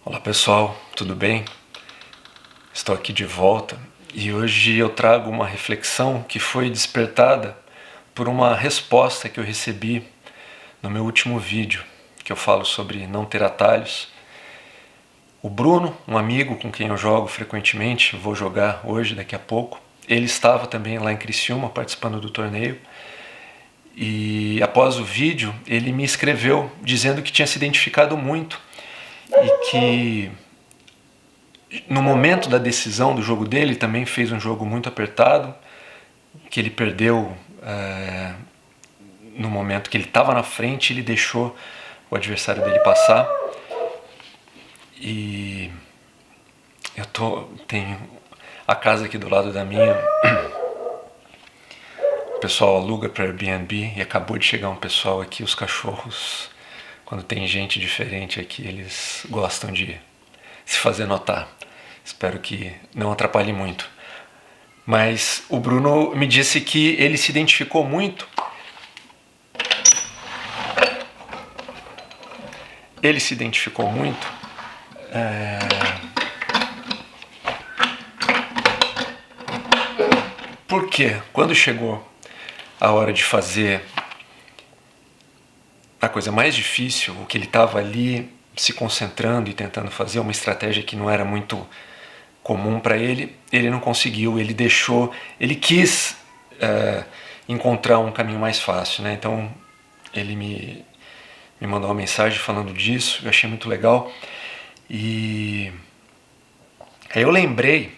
Olá pessoal, tudo bem? Estou aqui de volta e hoje eu trago uma reflexão que foi despertada por uma resposta que eu recebi no meu último vídeo, que eu falo sobre não ter atalhos. O Bruno, um amigo com quem eu jogo frequentemente, vou jogar hoje, daqui a pouco, ele estava também lá em Criciúma participando do torneio e após o vídeo ele me escreveu dizendo que tinha se identificado muito e que no momento da decisão do jogo dele também fez um jogo muito apertado, que ele perdeu no momento que ele estava na frente, ele deixou o adversário dele passar. E tenho a casa aqui do lado da minha, o pessoal aluga para Airbnb e acabou de chegar um pessoal aqui, os cachorros, quando tem gente diferente aqui, eles gostam de se fazer notar. Espero que não atrapalhe muito. Mas o Bruno me disse que ele se identificou muito. Ele se identificou muito porque quando chegou a hora de fazer a coisa mais difícil, o que ele estava ali se concentrando e tentando fazer, uma estratégia que não era muito comum para ele, ele não conseguiu, ele deixou, ele quis encontrar um caminho mais fácil, né? Então ele me mandou uma mensagem falando disso, eu achei muito legal. E aí eu lembrei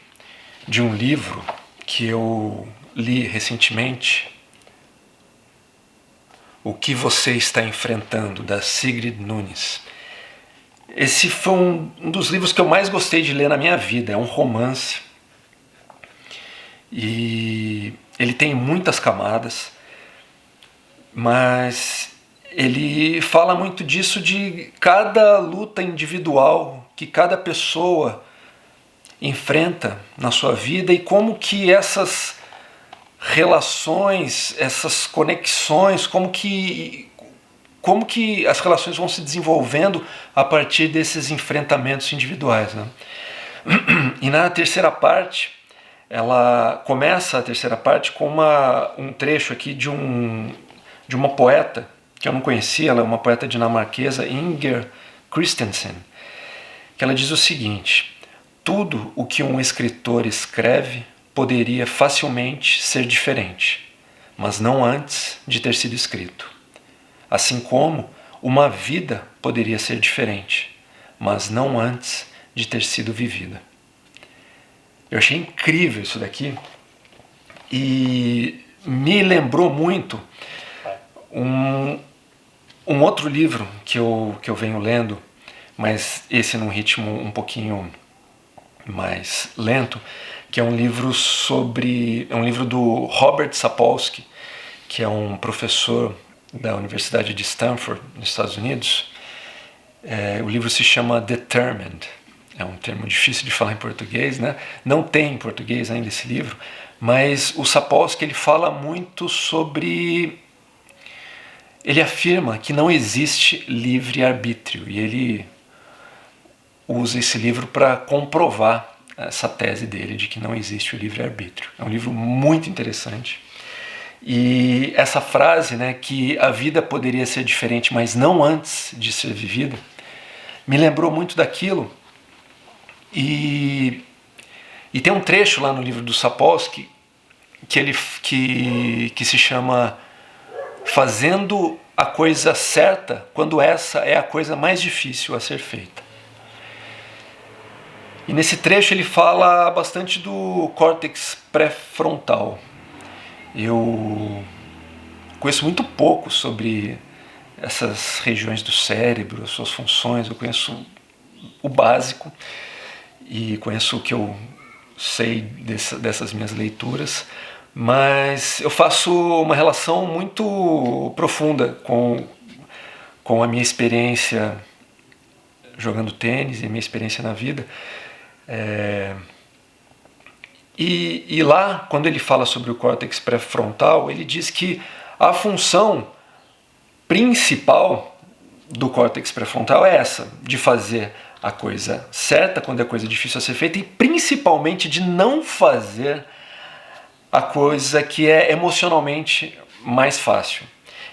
de um livro que eu li recentemente, O que Você Está Enfrentando, da Sigrid Nunes. Esse foi um dos livros que eu mais gostei de ler na minha vida, é um romance. E ele tem muitas camadas, mas ele fala muito disso, de cada luta individual que cada pessoa enfrenta na sua vida e como que essas relações, essas conexões, como que as relações vão se desenvolvendo a partir desses enfrentamentos individuais, né? E na terceira parte, ela começa a terceira parte com um trecho aqui de uma poeta que eu não conhecia, ela é uma poeta dinamarquesa, Inger Christensen, que ela diz o seguinte: tudo o que um escritor escreve poderia facilmente ser diferente, mas não antes de ter sido escrito. Assim como uma vida poderia ser diferente, mas não antes de ter sido vivida. Eu achei incrível isso daqui e me lembrou muito um outro livro que eu venho lendo, mas esse num ritmo um pouquinho mais lento, que é um livro do Robert Sapolsky, que é um professor da Universidade de Stanford, nos Estados Unidos. O livro se chama Determined. É um termo difícil de falar em português, né? Não tem em português ainda esse livro, mas o Sapolsky ele fala muito sobre... Ele afirma que não existe livre-arbítrio, e ele usa esse livro para comprovar essa tese dele de que não existe o livre-arbítrio. É um livro muito interessante. E essa frase, né, que a vida poderia ser diferente, mas não antes de ser vivida, me lembrou muito daquilo. E tem um trecho lá no livro do Sapolsky que se chama Fazendo a Coisa Certa Quando Essa é a Coisa Mais Difícil a Ser Feita. E nesse trecho ele fala bastante do córtex pré-frontal. Eu conheço muito pouco sobre essas regiões do cérebro, as suas funções. Eu conheço o básico e conheço o que eu sei dessas minhas leituras, mas eu faço uma relação muito profunda com a minha experiência jogando tênis e a minha experiência na vida. E lá, quando ele fala sobre o córtex pré-frontal, ele diz que a função principal do córtex pré-frontal é essa, de fazer a coisa certa, quando é coisa difícil a ser feita, e principalmente de não fazer a coisa que é emocionalmente mais fácil.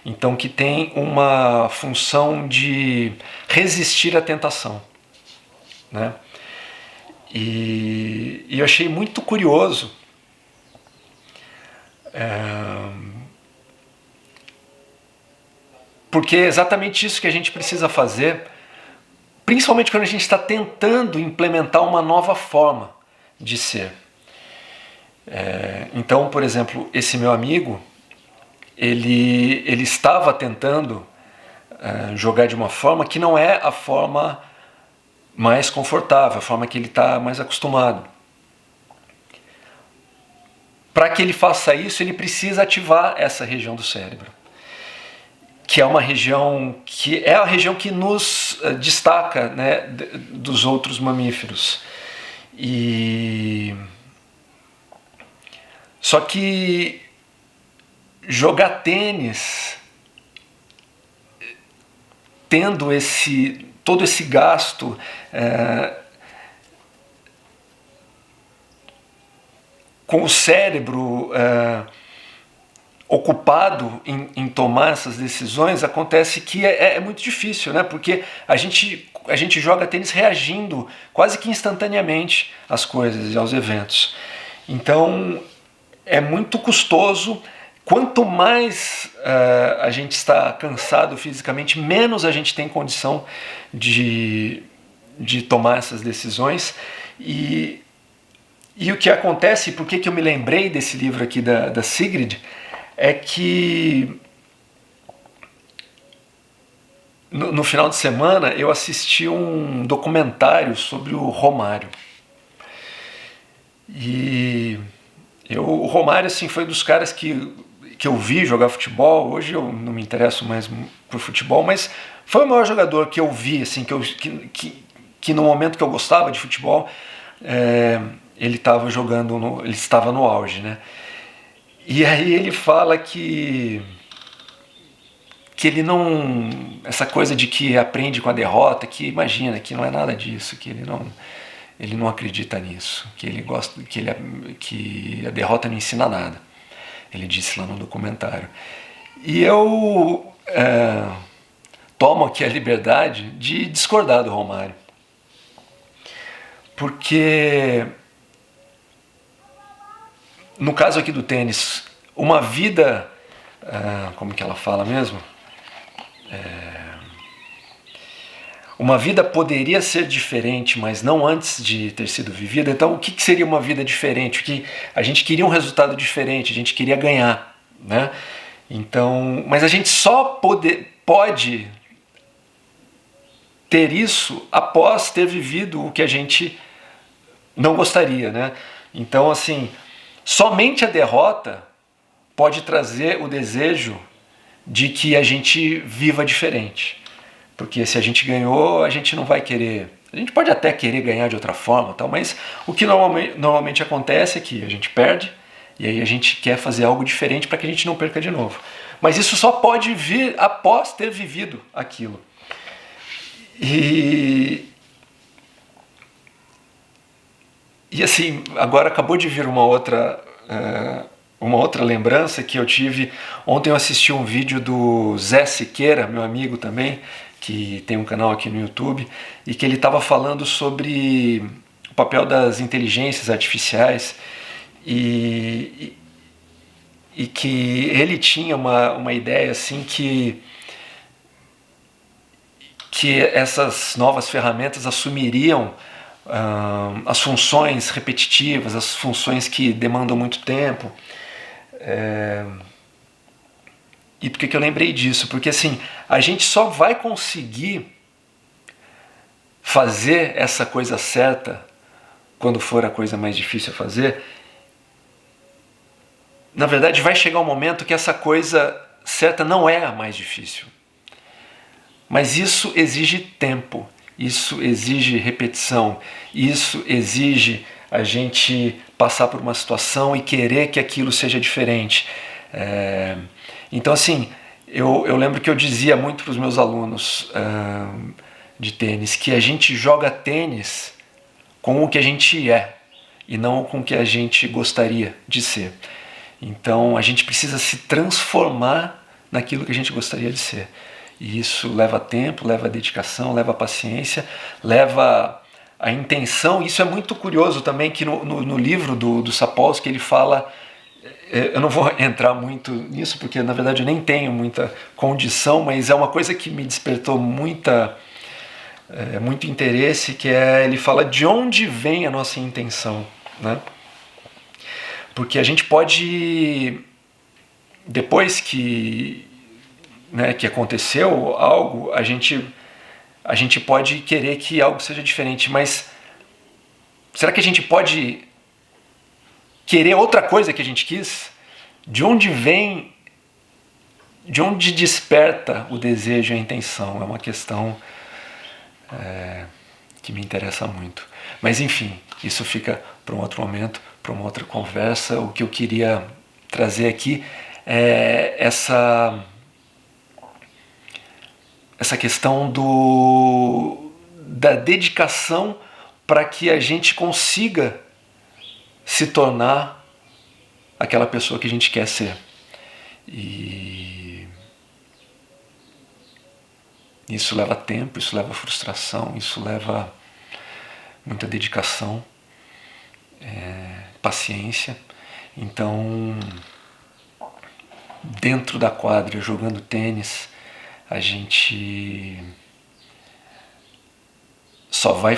Então, que tem uma função de resistir à tentação, né? E eu achei muito curioso porque é exatamente isso que a gente precisa fazer, principalmente quando a gente está tentando implementar uma nova forma de ser. Então, por exemplo, esse meu amigo, ele estava tentando jogar de uma forma que não é a forma mais confortável, a forma que ele está mais acostumado. Para que ele faça isso, ele precisa ativar essa região do cérebro, que é uma região que é a região que nos destaca, né, dos outros mamíferos. Só que jogar tênis, tendo todo esse gasto, com o cérebro ocupado em tomar essas decisões, acontece que é muito difícil, né? Porque a gente joga tênis reagindo quase que instantaneamente às coisas e aos eventos. Então é muito custoso. Quanto mais a gente está cansado fisicamente, menos a gente tem condição de tomar essas decisões. E o que acontece, por que eu me lembrei desse livro aqui da Sigrid, é que no final de semana eu assisti um documentário sobre o Romário. E o Romário assim, foi dos caras que eu vi jogar futebol. Hoje eu não me interesso mais por futebol, mas foi o maior jogador que eu vi, assim, que no momento que eu gostava de futebol, ele estava jogando, ele estava no auge, né? E aí ele fala que ele não, essa coisa de que aprende com a derrota, que imagina que não é nada disso, que ele não acredita nisso, que ele gosta, que a derrota não ensina nada. Ele disse lá no documentário. E eu tomo aqui a liberdade de discordar do Romário, porque no caso aqui do tênis, uma vida, como que ela fala mesmo? Uma vida poderia ser diferente, mas não antes de ter sido vivida. Então, o que seria uma vida diferente? Que a gente queria um resultado diferente, a gente queria ganhar, né? Então, mas a gente só pode ter isso após ter vivido o que a gente não gostaria, né? Então, assim, somente a derrota pode trazer o desejo de que a gente viva diferente. Porque se a gente ganhou, a gente não vai querer... A gente pode até querer ganhar de outra forma, tal, mas o que normalmente acontece é que a gente perde e aí a gente quer fazer algo diferente para que a gente não perca de novo. Mas isso só pode vir após ter vivido aquilo. E assim, agora acabou de vir uma outra lembrança que eu tive. Ontem eu assisti um vídeo do Zé Siqueira, meu amigo também, que tem um canal aqui no YouTube, e que ele estava falando sobre o papel das inteligências artificiais e que ele tinha uma ideia assim que essas novas ferramentas assumiriam as funções repetitivas, as funções que demandam muito tempo. E por que eu lembrei disso? Porque assim, a gente só vai conseguir fazer essa coisa certa quando for a coisa mais difícil a fazer. Na verdade, vai chegar um momento que essa coisa certa não é a mais difícil. Mas isso exige tempo, isso exige repetição, isso exige a gente passar por uma situação e querer que aquilo seja diferente. Então, assim, eu lembro que eu dizia muito para os meus alunos, de tênis, que a gente joga tênis com o que a gente é e não com o que a gente gostaria de ser. Então a gente precisa se transformar naquilo que a gente gostaria de ser. E isso leva tempo, leva dedicação, leva paciência, leva a intenção. Isso é muito curioso também, que no livro do Sapolsky ele fala, eu não vou entrar muito nisso porque na verdade eu nem tenho muita condição, mas é uma coisa que me despertou muito interesse, que é, ele fala de onde vem a nossa intenção, né? Porque a gente pode, depois que, né, que aconteceu algo, a gente pode querer que algo seja diferente, mas será que a gente pode querer outra coisa que a gente quis? De onde vem, de onde desperta o desejo e a intenção? É uma questão que me interessa muito. Mas enfim, isso fica para um outro momento, para uma outra conversa. O que eu queria trazer aqui é essa questão da dedicação para que a gente consiga se tornar aquela pessoa que a gente quer ser. E isso leva tempo, isso leva frustração, isso leva muita dedicação, paciência. Então, dentro da quadra, jogando tênis, a gente só vai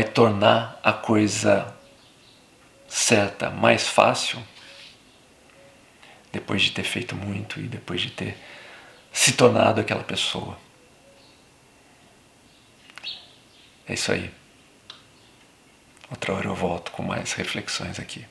tornar a coisa certa mais fácil depois de ter feito muito e depois de ter se tornado aquela pessoa. É isso aí. Outra hora eu volto com mais reflexões aqui.